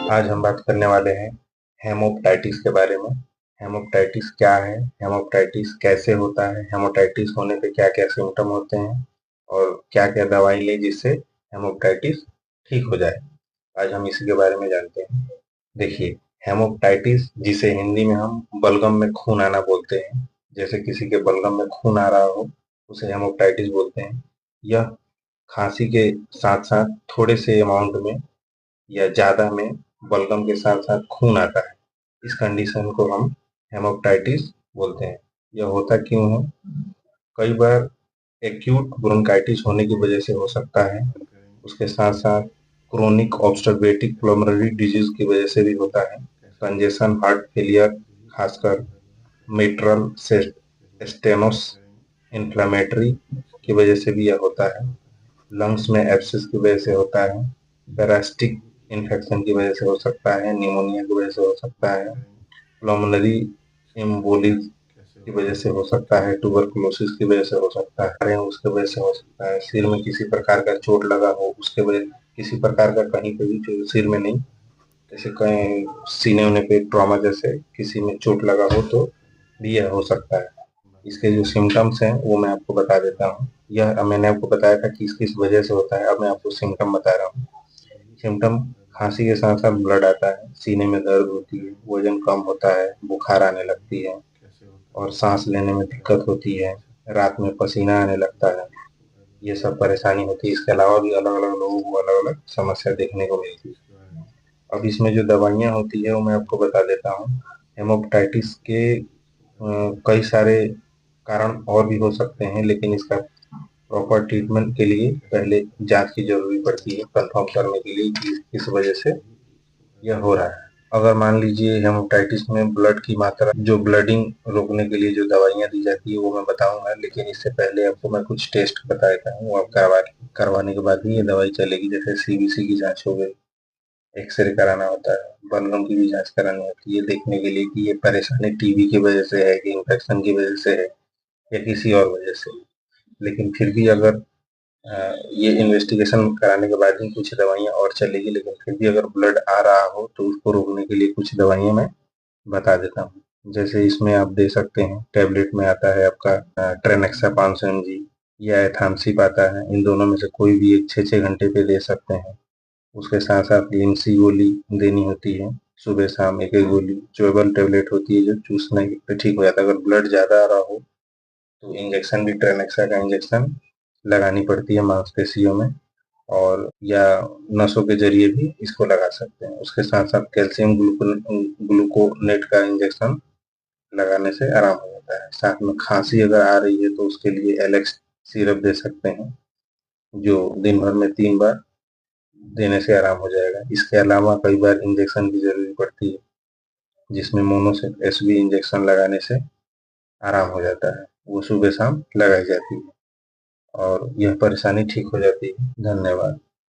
आज हम बात करने वाले हैं हेमोपेटाइटिस के बारे में। हेमोपेटाइटिस क्या है, हेमोपेटाइटिस कैसे होता है, हेमोपेटाइटिस होने पे क्या-क्या सिम्पटम होते हैं और क्या-क्या दवाई लें जिससे हेमोपेटाइटिस ठीक हो जाए। आज हम इसी के बारे में जानते हैं। देखिए, हेमोपेटाइटिस जिसे हिंदी में हम बलगम में खून आना बोलते हैं, जैसे किसी के बलगम में खून आ रहा हो, उसे हेमोपेटाइटिस बोलते हैं। यह खाँसी के साथ-साथ थोड़े से अमाउंट में या ज़्यादा में बलगम के साथ-साथ खून आता है। इस कंडीशन को हम हेमोपेटाइटिस बोलते हैं। यह होता क्यों है? कई बार एक्यूट ब्रोंकाइटिस होने की वजह से हो सकता है। उसके साथ-साथ क्रोनिक ऑब्स्ट्रक्टिव पल्मोनरी डिजीज़ की वजह से भी होता है। कंजेशन हार्ट फेलियर खासकर मिट्रल से स्टेनोस इन्फ्लेमेटरी की वजह से भी यह होता है। लंग्स में एब्सेस की वजह से होता है। पैरासिटिक इन्फेक्शन की वजह से हो सकता है, निमोनिया की वजह से हो सकता है, पल्मोनरी एम्बोलिज्म की वजह से हो सकता है, ट्यूबरकुलोसिस की वजह से हो सकता है, उसकी वजह से हो सकता है, सिर में किसी प्रकार का चोट लगा हो उसके वजह किसी प्रकार का कहीं पे भी सिर में नहीं, जैसे कहीं सीने उने पे ट्रॉमा जैसे किसी में चोट लगा हो तो भी यह हो सकता है। इसके जो सिम्पटम्स हैं वो मैं आपको बता देता हूँ। यह मैंने आपको बताया था कि किस वजह से होता है, अब मैं आपको सिम्पटम बता रहा हूँ। सिम्पटम खांसी के साथ साथ ब्लड आता है, सीने में दर्द होती है, वजन कम होता है, बुखार आने लगती है और सांस लेने में दिक्कत होती है, रात में पसीना आने लगता है। ये सब परेशानी होती है। इसके अलावा भी अलग अलग लोगों को अलग अलग समस्या देखने को मिलती है। अब इसमें जो दवाइयाँ होती है वो मैं आपको बता देता हूँ। हेमोपेटाइटिस के कई सारे कारण और भी हो सकते हैं, लेकिन इसका प्रॉपर ट्रीटमेंट के लिए पहले जांच की जरूरी पड़ती है कंफर्म करने के लिए कि किस वजह से यह हो रहा है। अगर मान लीजिए हेमोपेटाइटिस में ब्लड की मात्रा जो ब्लडिंग रोकने के लिए जो दवाइयाँ दी जाती है वो मैं बताऊंगा, लेकिन इससे पहले आपको मैं कुछ टेस्ट बता देता हूँ। वो आप करवाने के बाद ही ये दवाई चलेगी। जैसे सीबीसी की जांच हो गई, एक्सरे कराना होता है, बलगम की भी जांच करानी होती है, ये देखने के लिए कि ये परेशानी टीबी की वजह से है कि इन्फेक्शन की वजह से है या किसी और वजह से। लेकिन फिर भी अगर ये इन्वेस्टिगेशन कराने के बाद ही कुछ दवाइयाँ और चलेगी, लेकिन फिर भी अगर ब्लड आ रहा हो तो उसको रोकने के लिए कुछ दवाइयाँ मैं बता देता हूँ। जैसे इसमें आप दे सकते हैं, टैबलेट में आता है आपका ट्रेनेक्सा 500 mg या एथामसिप आता है। इन दोनों में से कोई भी एक 6-6 घंटे पे दे सकते हैं। उसके साथ साथ लिम्सी गोली देनी होती है, सुबह शाम एक एक गोली। च्यूएबल टैबलेट होती है जो चूसने पे ठीक हो जाता है। अगर ब्लड ज़्यादा आ रहा हो तो इंजेक्शन भी ट्रेनेक्सा का इंजेक्शन लगानी पड़ती है मांसपेशियों में, और या नसों के जरिए भी इसको लगा सकते हैं। उसके साथ साथ कैल्शियम ग्लूकोनेट का इंजेक्शन लगाने से आराम हो जाता है। साथ में खांसी अगर आ रही है तो उसके लिए एलेक्स सिरप दे सकते हैं, जो दिन भर में 3 बार देने से आराम हो जाएगा। इसके अलावा कई बार इंजेक्शन की जरूरत पड़ती है, जिसमें मोनोसेट एसवी इंजेक्शन लगाने से आराम हो जाता है। वो सुबह शाम लगाई जाती है और यह परेशानी ठीक हो जाती है। धन्यवाद।